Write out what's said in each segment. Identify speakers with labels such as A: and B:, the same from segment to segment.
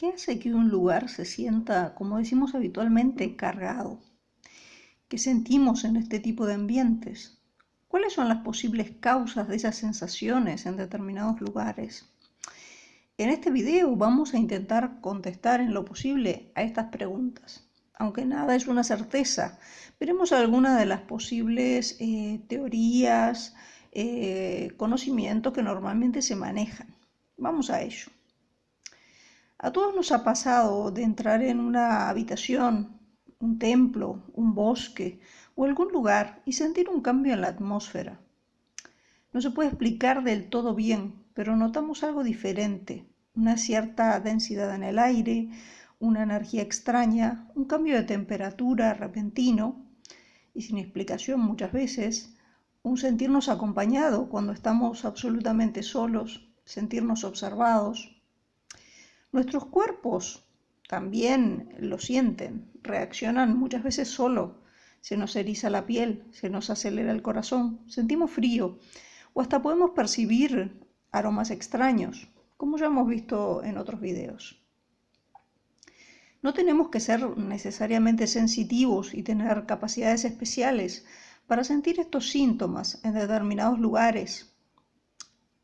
A: ¿Qué hace que un lugar se sienta, como decimos habitualmente, cargado? ¿Qué sentimos en este tipo de ambientes? ¿Cuáles son las posibles causas de esas sensaciones en determinados lugares? En este video vamos a intentar contestar en lo posible a estas preguntas. Aunque nada es una certeza, veremos algunas de las posibles teorías, conocimientos que normalmente se manejan. Vamos a ello. A todos nos ha pasado de entrar en una habitación, un templo, un bosque o algún lugar y sentir un cambio en la atmósfera. No se puede explicar del todo bien, pero notamos algo diferente, una cierta densidad en el aire, una energía extraña, un cambio de temperatura repentino y sin explicación muchas veces, un sentirnos acompañado cuando estamos absolutamente solos, sentirnos observados. Nuestros cuerpos también lo sienten, reaccionan muchas veces solo. Se nos eriza la piel, se nos acelera el corazón, sentimos frío o hasta podemos percibir aromas extraños, como ya hemos visto en otros videos. No tenemos que ser necesariamente sensitivos y tener capacidades especiales para sentir estos síntomas en determinados lugares,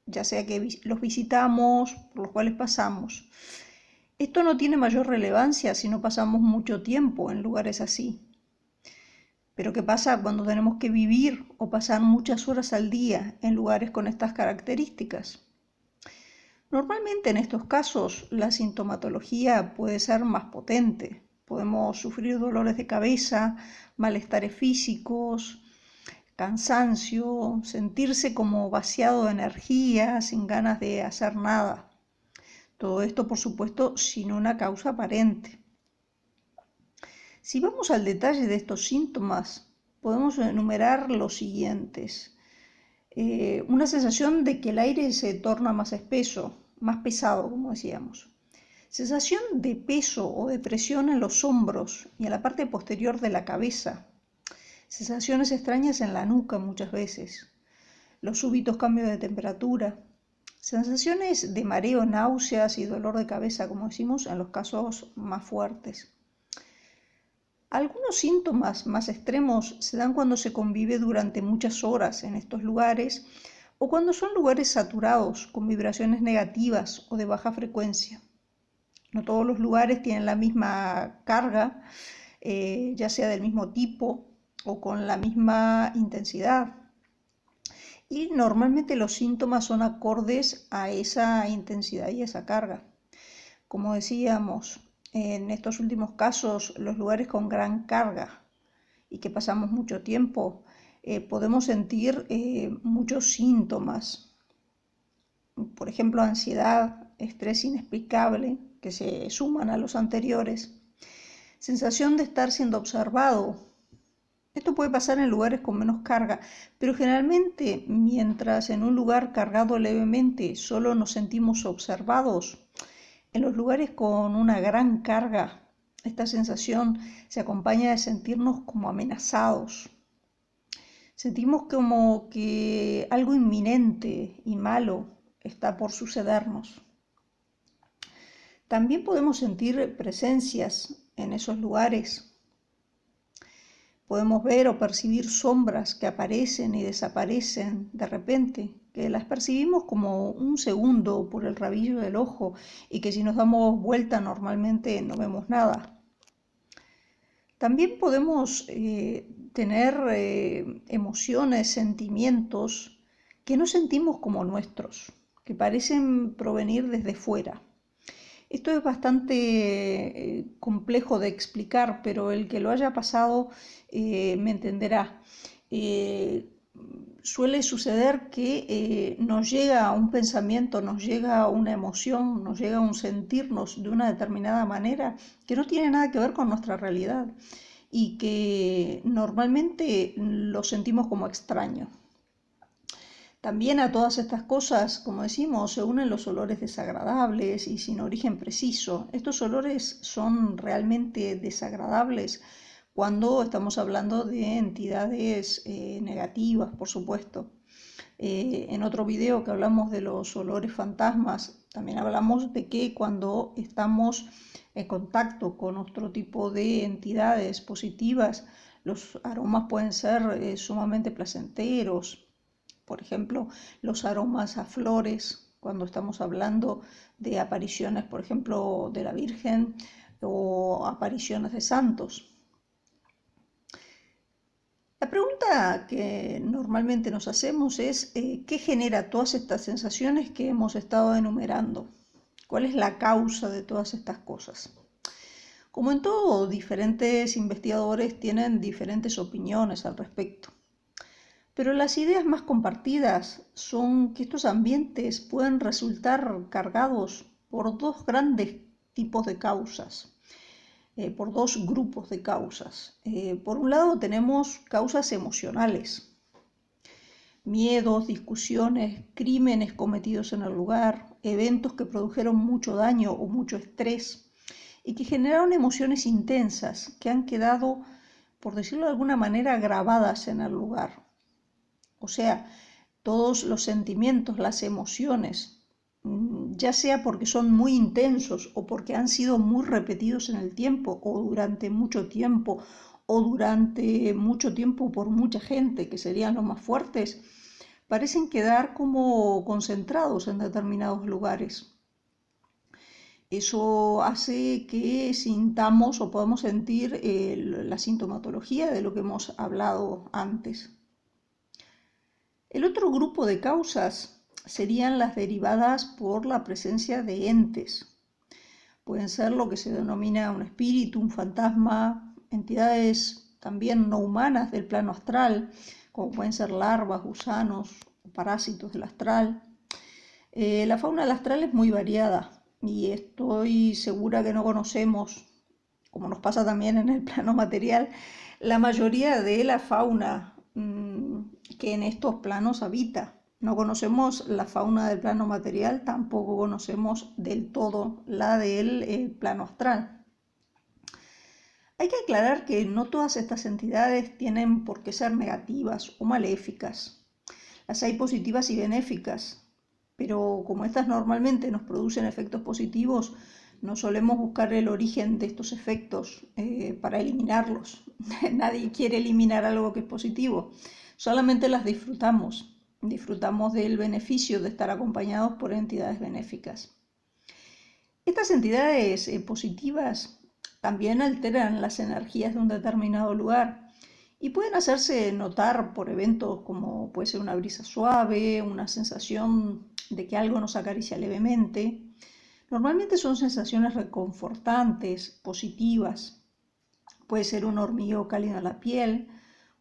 A: ya sea que los visitamos, por los cuales pasamos. Esto no tiene mayor relevancia si no pasamos mucho tiempo en lugares así. Pero ¿qué pasa cuando tenemos que vivir o pasar muchas horas al día en lugares con estas características? Normalmente en estos casos la sintomatología puede ser más potente. Podemos sufrir dolores de cabeza, malestares físicos, cansancio, sentirse como vaciado de energía, sin ganas de hacer nada. Todo esto, por supuesto, sin una causa aparente. Si vamos al detalle de estos síntomas, podemos enumerar los siguientes. Una sensación de que el aire se torna más espeso, más pesado, como decíamos. Sensación de peso o de presión en los hombros y en la parte posterior de la cabeza. Sensaciones extrañas en la nuca muchas veces. Los súbitos cambios de temperatura. Sensaciones de mareo, náuseas y dolor de cabeza, como decimos, en los casos más fuertes. Algunos síntomas más extremos se dan cuando se convive durante muchas horas en estos lugares o cuando son lugares saturados con vibraciones negativas o de baja frecuencia. No todos los lugares tienen la misma carga, ya sea del mismo tipo o con la misma intensidad. Y normalmente los síntomas son acordes a esa intensidad y esa carga. Como decíamos, en estos últimos casos, los lugares con gran carga y que pasamos mucho tiempo, podemos sentir muchos síntomas. Por ejemplo, ansiedad, estrés inexplicable, que se suman a los anteriores. Sensación de estar siendo observado. Esto puede pasar en lugares con menos carga, pero generalmente mientras en un lugar cargado levemente solo nos sentimos observados, en los lugares con una gran carga, esta sensación se acompaña de sentirnos como amenazados. Sentimos como que algo inminente y malo está por sucedernos. También podemos sentir presencias en esos lugares. Podemos ver o percibir sombras que aparecen y desaparecen de repente, que las percibimos como un segundo por el rabillo del ojo y que si nos damos vuelta normalmente no vemos nada. También podemos tener emociones, sentimientos que no sentimos como nuestros, que parecen provenir desde fuera. Esto es bastante complejo de explicar, pero el que lo haya pasado me entenderá. Suele suceder que nos llega un pensamiento, nos llega una emoción, nos llega un sentirnos de una determinada manera que no tiene nada que ver con nuestra realidad y que normalmente lo sentimos como extraño. También a todas estas cosas, como decimos, se unen los olores desagradables y sin origen preciso. Estos olores son realmente desagradables cuando estamos hablando de entidades negativas, por supuesto. En otro video que hablamos de los olores fantasmas, También hablamos de que cuando estamos en contacto con otro tipo de entidades positivas, los aromas pueden ser sumamente placenteros. Por ejemplo, los aromas a flores, cuando estamos hablando de apariciones, por ejemplo, de la Virgen o apariciones de santos. La pregunta que normalmente nos hacemos es ¿qué genera todas estas sensaciones que hemos estado enumerando? ¿Cuál es la causa de todas estas cosas? Como en todo, diferentes investigadores tienen diferentes opiniones al respecto. Pero las ideas más compartidas son que estos ambientes pueden resultar cargados por dos grandes tipos de causas. Por dos grupos de causas. Por un lado tenemos causas emocionales, miedos, discusiones, crímenes cometidos en el lugar, eventos que produjeron mucho daño o mucho estrés y que generaron emociones intensas que han quedado, por decirlo de alguna manera, grabadas en el lugar. O sea, todos los sentimientos, las emociones, ya sea porque son muy intensos o porque han sido muy repetidos en el tiempo o durante mucho tiempo por mucha gente, que serían los más fuertes, parecen quedar como concentrados en determinados lugares. Eso hace que sintamos o podamos sentir la sintomatología de lo que hemos hablado antes. El otro grupo de causas serían las derivadas por la presencia de entes. Pueden ser lo que se denomina un espíritu, un fantasma, entidades también no humanas del plano astral, como pueden ser larvas, gusanos o parásitos del astral. La fauna del astral es muy variada y estoy segura que no conocemos, como nos pasa también en el plano material, la mayoría de la fauna que en estos planos habita. No conocemos la fauna del plano material, tampoco conocemos del todo la del plano astral. Hay que aclarar que no todas estas entidades tienen por qué ser negativas o maléficas. Las hay positivas y benéficas, pero como estas normalmente nos producen efectos positivos, no solemos buscar el origen de estos efectos para eliminarlos. Nadie quiere eliminar algo que es positivo. Solamente las disfrutamos. Disfrutamos del beneficio de estar acompañados por entidades benéficas. Estas entidades positivas también alteran las energías de un determinado lugar y pueden hacerse notar por eventos como puede ser una brisa suave, una sensación de que algo nos acaricia levemente. Normalmente son sensaciones reconfortantes, positivas. Puede ser un hormigueo cálido en la piel,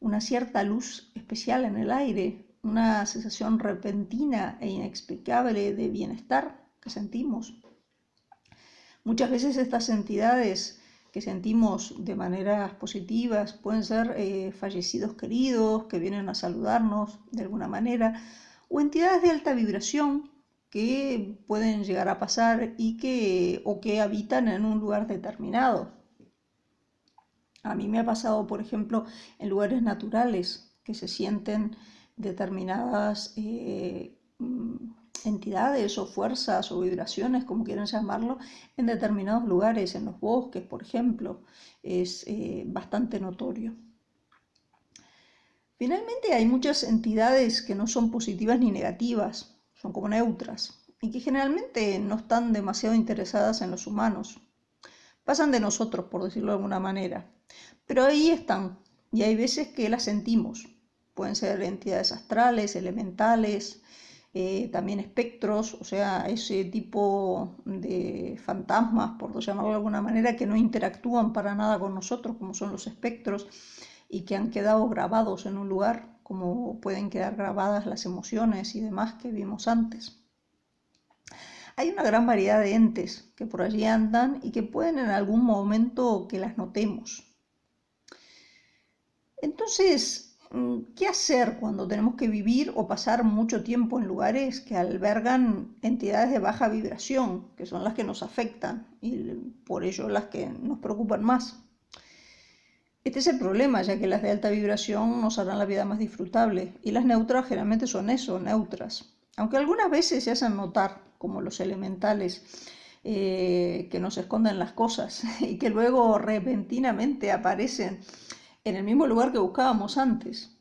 A: una cierta luz especial en el aire, una sensación repentina e inexplicable de bienestar que sentimos. Muchas veces estas entidades que sentimos de maneras positivas pueden ser fallecidos queridos que vienen a saludarnos de alguna manera, o entidades de alta vibración que pueden llegar a pasar y que habitan en un lugar determinado. A mí me ha pasado, por ejemplo, en lugares naturales que se sienten determinadas entidades o fuerzas o vibraciones, como quieran llamarlo, en determinados lugares, en los bosques, por ejemplo, es bastante notorio. Finalmente, hay muchas entidades que no son positivas ni negativas, son como neutras, y que generalmente no están demasiado interesadas en los humanos. Pasan de nosotros, por decirlo de alguna manera, pero ahí están, y hay veces que las sentimos. Pueden ser entidades astrales, elementales, también espectros, o sea, ese tipo de fantasmas, por llamarlo de alguna manera, que no interactúan para nada con nosotros, como son los espectros, y que han quedado grabados en un lugar, como pueden quedar grabadas las emociones y demás que vimos antes. Hay una gran variedad de entes que por allí andan y que pueden en algún momento que las notemos. Entonces, ¿qué hacer cuando tenemos que vivir o pasar mucho tiempo en lugares que albergan entidades de baja vibración, que son las que nos afectan y por ello las que nos preocupan más? Este es el problema, ya que las de alta vibración nos harán la vida más disfrutable y las neutras generalmente son eso, neutras, aunque algunas veces se hacen notar como los elementales que nos esconden las cosas y que luego repentinamente aparecen en el mismo lugar que buscábamos antes.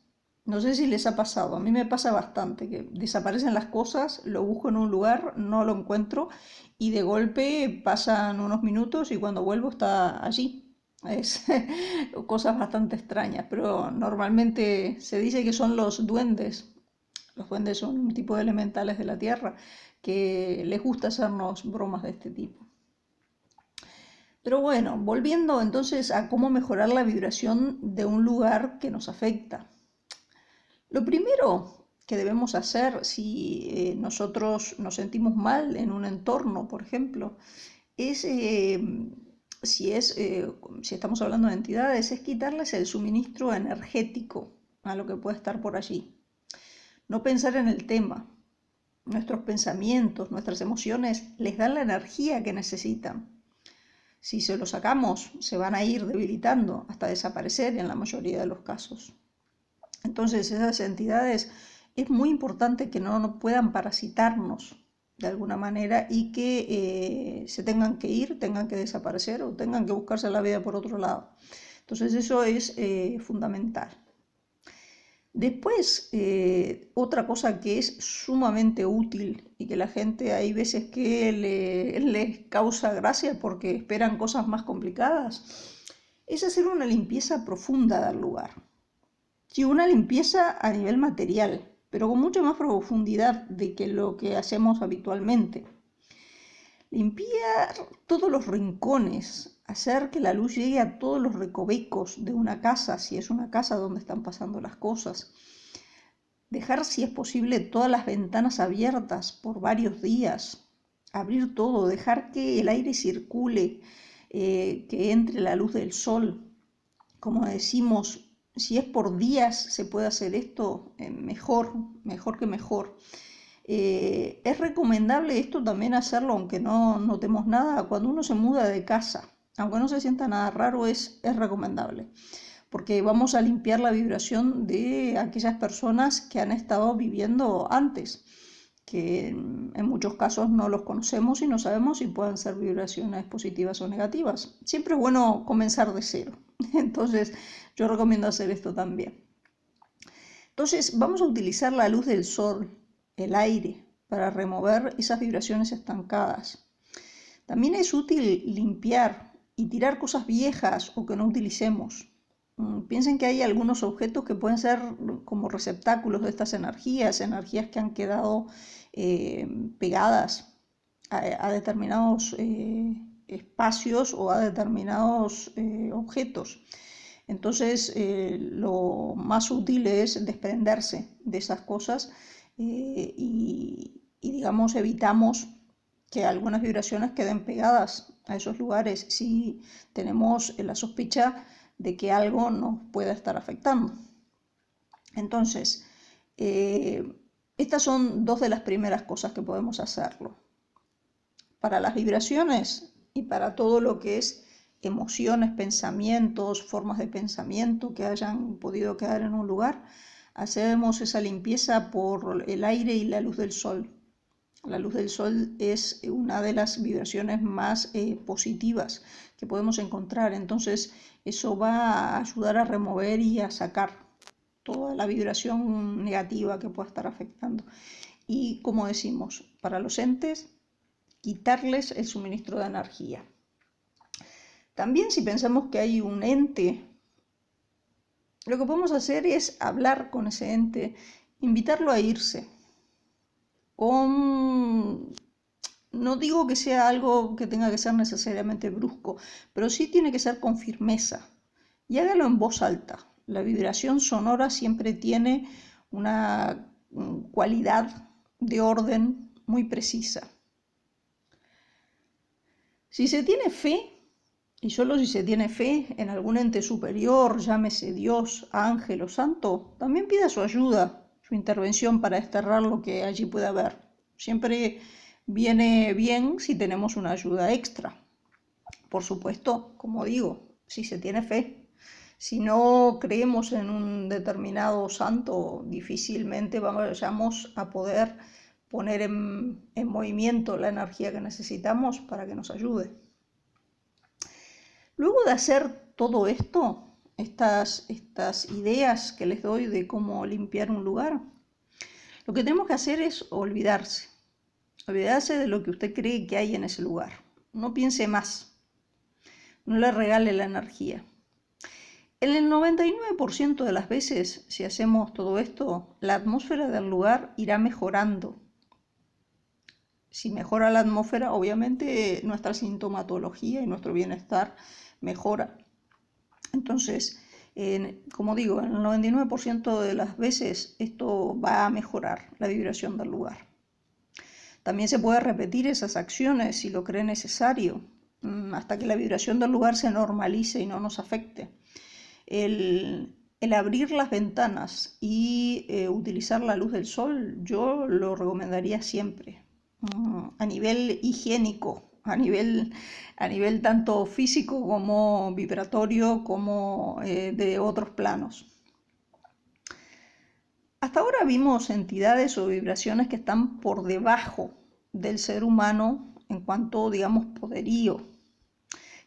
A: No sé si les ha pasado, a mí me pasa bastante, que desaparecen las cosas, lo busco en un lugar, no lo encuentro y de golpe pasan unos minutos y cuando vuelvo está allí. Es cosas bastante extrañas, pero normalmente se dice que son los duendes. Los duendes son un tipo de elementales de la tierra que les gusta hacernos bromas de este tipo. Pero bueno, volviendo entonces a cómo mejorar la vibración de un lugar que nos afecta. Lo primero que debemos hacer si nosotros nos sentimos mal en un entorno, por ejemplo, es, si estamos hablando de entidades, es quitarles el suministro energético a lo que puede estar por allí. No pensar en el tema. Nuestros pensamientos, nuestras emociones les dan la energía que necesitan. Si se los sacamos, se van a ir debilitando hasta desaparecer en la mayoría de los casos. Entonces, esas entidades es muy importante que no puedan parasitarnos de alguna manera y que se tengan que ir, tengan que desaparecer o tengan que buscarse la vida por otro lado. Entonces, eso es fundamental. Después, otra cosa que es sumamente útil y que la gente hay veces que les causa gracia porque esperan cosas más complicadas, es hacer una limpieza profunda del lugar. Sí, una limpieza a nivel material, pero con mucha más profundidad de que lo que hacemos habitualmente. Limpiar todos los rincones, hacer que la luz llegue a todos los recovecos de una casa, si es una casa donde están pasando las cosas. Dejar, si es posible, todas las ventanas abiertas por varios días. Abrir todo, dejar que el aire circule, que entre la luz del sol. Como decimos, si es por días se puede hacer esto, mejor que mejor. Es recomendable esto también hacerlo, aunque no notemos nada, cuando uno se muda de casa. Aunque no se sienta nada raro, es recomendable. Porque vamos a limpiar la vibración de aquellas personas que han estado viviendo antes, que en muchos casos no los conocemos y no sabemos si pueden ser vibraciones positivas o negativas. Siempre es bueno comenzar de cero. Entonces, yo recomiendo hacer esto también. Entonces, vamos a utilizar la luz del sol, el aire, para remover esas vibraciones estancadas. También es útil limpiar y tirar cosas viejas o que no utilicemos. Piensen que hay algunos objetos que pueden ser como receptáculos de estas energías que han quedado pegadas a determinados espacios o a determinados objetos. Entonces, lo más útil es desprenderse de esas cosas y, digamos, evitamos que algunas vibraciones queden pegadas a esos lugares si tenemos la sospecha de que algo nos pueda estar afectando. Entonces, estas son dos de las primeras cosas que podemos hacerlo. Para las vibraciones y para todo lo que es emociones, pensamientos, formas de pensamiento que hayan podido quedar en un lugar, hacemos esa limpieza por el aire y la luz del sol. La luz del sol es una de las vibraciones más positivas que podemos encontrar, entonces eso va a ayudar a remover y a sacar toda la vibración negativa que pueda estar afectando. Y como decimos, para los entes, quitarles el suministro de energía. También si pensamos que hay un ente, lo que podemos hacer es hablar con ese ente, invitarlo a irse. No digo que sea algo que tenga que ser necesariamente brusco, pero sí tiene que ser con firmeza. Y hágalo en voz alta. La vibración sonora siempre tiene una cualidad de orden muy precisa. Si se tiene fe, y solo si se tiene fe en algún ente superior, llámese Dios, ángel o santo, también pida su ayuda, su intervención para desterrar lo que allí pueda haber. Siempre viene bien si tenemos una ayuda extra. Por supuesto, como digo, si se tiene fe. Si no creemos en un determinado santo, difícilmente vayamos a poder poner en movimiento la energía que necesitamos para que nos ayude. Luego de hacer todo esto, estas ideas que les doy de cómo limpiar un lugar, lo que tenemos que hacer es olvidarse de lo que usted cree que hay en ese lugar. No piense más, no le regale la energía. En el 99% de las veces, si hacemos todo esto, la atmósfera del lugar irá mejorando. Si mejora la atmósfera, obviamente nuestra sintomatología y nuestro bienestar mejora. Entonces, como digo, en el 99% de las veces esto va a mejorar la vibración del lugar. También se puede repetir esas acciones si lo cree necesario, hasta que la vibración del lugar se normalice y no nos afecte. El abrir las ventanas y utilizar la luz del sol, yo lo recomendaría siempre, a nivel higiénico, a nivel tanto físico como vibratorio, como de otros planos. Hasta ahora vimos entidades o vibraciones que están por debajo del ser humano en cuanto, digamos, poderío,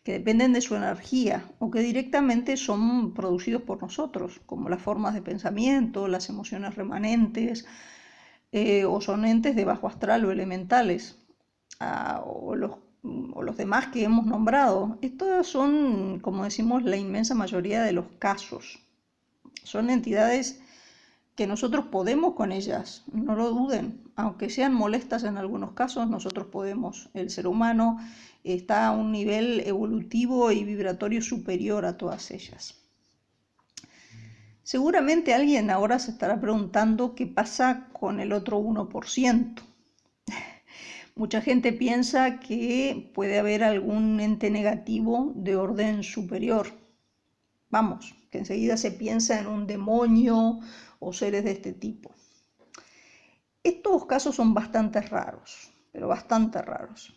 A: que dependen de su energía o que directamente son producidos por nosotros, como las formas de pensamiento, las emociones remanentes, o son entes de bajo astral o elementales, o los demás que hemos nombrado. Estos son, como decimos, la inmensa mayoría de los casos. Son entidades que nosotros podemos con ellas, no lo duden, aunque sean molestas en algunos casos, nosotros podemos. El ser humano está a un nivel evolutivo y vibratorio superior a todas ellas. Seguramente alguien ahora se estará preguntando qué pasa con el otro 1%. Mucha gente piensa que puede haber algún ente negativo de orden superior. Vamos, que enseguida se piensa en un demonio o seres de este tipo. Estos casos son bastante raros, pero bastante raros.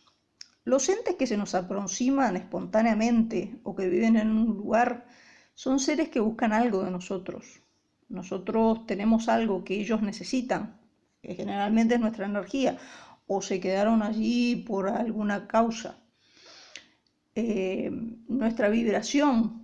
A: Los entes que se nos aproximan espontáneamente o que viven en un lugar son seres que buscan algo de nosotros. Nosotros tenemos algo que ellos necesitan, que generalmente es nuestra energía, o se quedaron allí por alguna causa. Nuestra vibración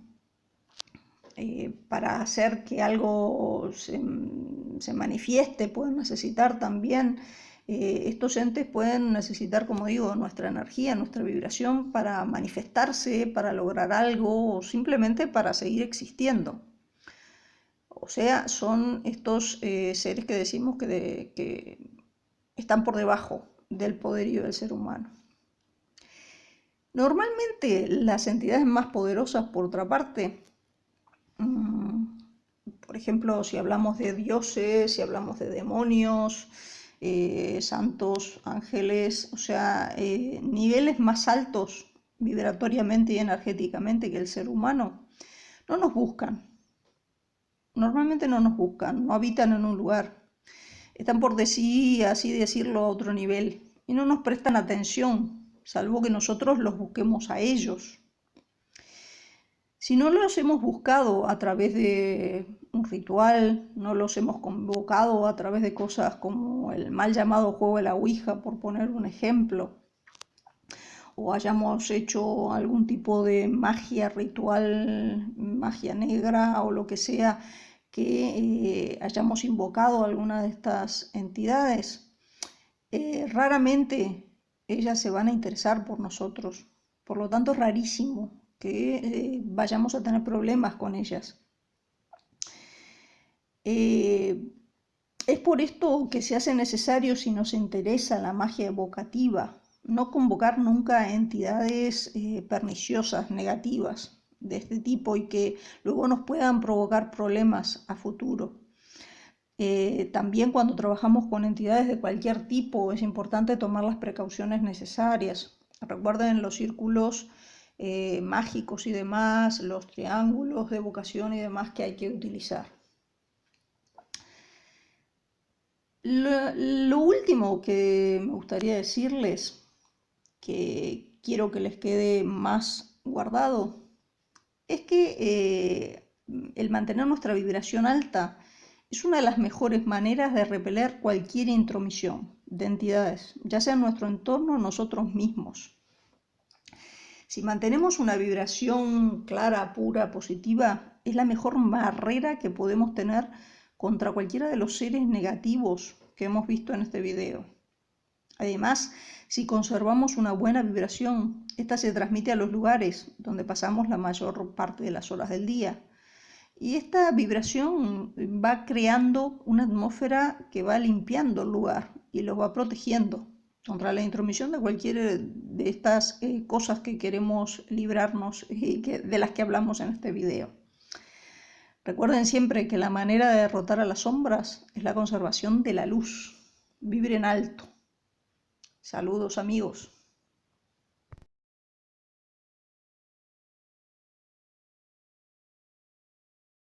A: para hacer que algo se manifieste pueden necesitar también, estos entes pueden necesitar, como digo, nuestra energía, nuestra vibración para manifestarse, para lograr algo o simplemente para seguir existiendo. O sea, son estos seres que decimos que están por debajo del poderío del ser humano. Normalmente las entidades más poderosas, por otra parte, por ejemplo, si hablamos de dioses, si hablamos de demonios, santos, ángeles, o sea, niveles más altos vibratoriamente y energéticamente que el ser humano, no nos buscan. Normalmente no nos buscan, no habitan en un lugar. Están por decir, así decirlo, a otro nivel y no nos prestan atención, salvo que nosotros los busquemos a ellos. Si no los hemos buscado a través de un ritual, no los hemos convocado a través de cosas como el mal llamado juego de la Ouija, por poner un ejemplo, o hayamos hecho algún tipo de magia ritual, magia negra o lo que sea, que hayamos invocado a alguna de estas entidades, raramente ellas se van a interesar por nosotros. Por lo tanto, es rarísimo que vayamos a tener problemas con ellas. Es por esto que se hace necesario, si nos interesa la magia evocativa, no convocar nunca a entidades perniciosas, negativas de este tipo y que luego nos puedan provocar problemas a futuro. También cuando trabajamos con entidades de cualquier tipo es importante tomar las precauciones necesarias. Recuerden los círculos mágicos y demás, los triángulos de evocación y demás que hay que utilizar. Lo último que me gustaría decirles, que quiero que les quede más guardado, es que el mantener nuestra vibración alta Es una de las mejores maneras de repeler cualquier intromisión de entidades, ya sea en nuestro entorno o nosotros mismos. Si mantenemos una vibración clara, pura, positiva, es la mejor barrera que podemos tener contra cualquiera de los seres negativos que hemos visto en este video. Además, si conservamos una buena vibración, esta se transmite a los lugares donde pasamos la mayor parte de las horas del día. Y esta vibración va creando una atmósfera que va limpiando el lugar y lo va protegiendo contra la intromisión de cualquier de estas cosas que queremos librarnos y de las que hablamos en este video. Recuerden siempre que la manera de derrotar a las sombras es la conservación de la luz. Vibren alto. Saludos, amigos.